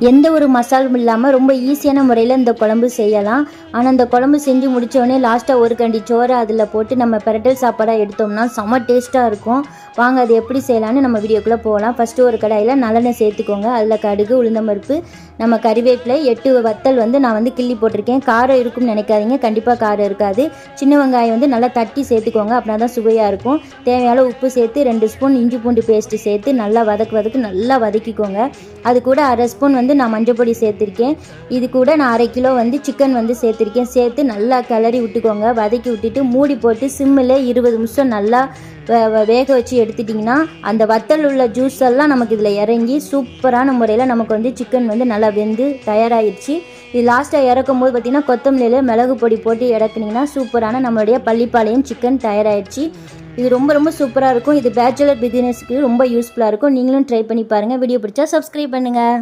எந்த ஒரு மசாலும் இல்லாமல் ரொம்ப ஈஸியான முறையில் இந்த குழம்பு செய்யலாம். ஆனால் இந்த குழம்பு செஞ்சு முடித்தோடனே லாஸ்ட்டாக ஒரு கண்டி சோறை அதில் போட்டு நம்ம பிரட்டல் சாப்பாடாக எடுத்தோம்னா செம்ம டேஸ்ட்டாக இருக்கும். வாங்க அது எப்படி செய்யலான்னு நம்ம வீடியோக்குள்ளே போகலாம். ஃபஸ்ட்டு ஒரு கடாயில் நல்லெண்ணெய் சேர்த்துக்கோங்க. அதில் கடுகு, உளுந்தம்பருப்பு, நம்ம கறிவேப்பிலை, 8 வத்தல் நான் கிள்ளி போட்டிருக்கேன். காரம் இருக்கும்னு நினைக்காதீங்க, கண்டிப்பாக காரம் இருக்காது. சின்ன வெங்காயம் நல்லா தட்டி சேர்த்துக்கோங்க, அப்படின்னா தான் சுவையாக இருக்கும். தேவையான உப்பு சேர்த்து 2 ஸ்பூன் இஞ்சி பூண்டு பேஸ்ட்டு சேர்த்து நல்லா வதக்கு நல்லா வதக்கிக்கோங்க. அது கூட 1/2 ஸ்பூன் நான் மஞ்சள் பொடி சேர்த்துருக்கேன். இது கூட நான் 1/2 கிலோ சிக்கன் சேர்த்துருக்கேன். சேர்த்து நல்லா கிளறி விட்டுக்கோங்க. வதக்கி விட்டுட்டு மூடி போட்டு சிம்மில் 20 நிமிஷம் நல்லா வேக வச்சு எடுத்துட்டிங்கன்னா அந்த வத்தல் உள்ள ஜூஸ் எல்லாம் நமக்கு இதில் இறங்கி சூப்பரான முறையில் நமக்கு சிக்கன் நல்லா வெந்து தயாராகிடுச்சு. இது லாஸ்ட்டாக இறக்கும் போது பார்த்திங்கன்னா கொத்தமல்லியில் மிளகு பொடி போட்டு இறக்குனிங்கன்னா சூப்பரான நம்மளுடைய பள்ளிப்பாளையம் சிக்கன் தயாராகிடுச்சு. இது ரொம்ப ரொம்ப சூப்பராக இருக்கும். இது பேச்சுலர் பிஸ்னஸ்க்கு ரொம்ப யூஸ்ஃபுல்லாக இருக்கும். நீங்களும் ட்ரை பண்ணி பாருங்கள். வீடியோ பிடிச்சா சப்ஸ்கிரைப் பண்ணுங்கள்.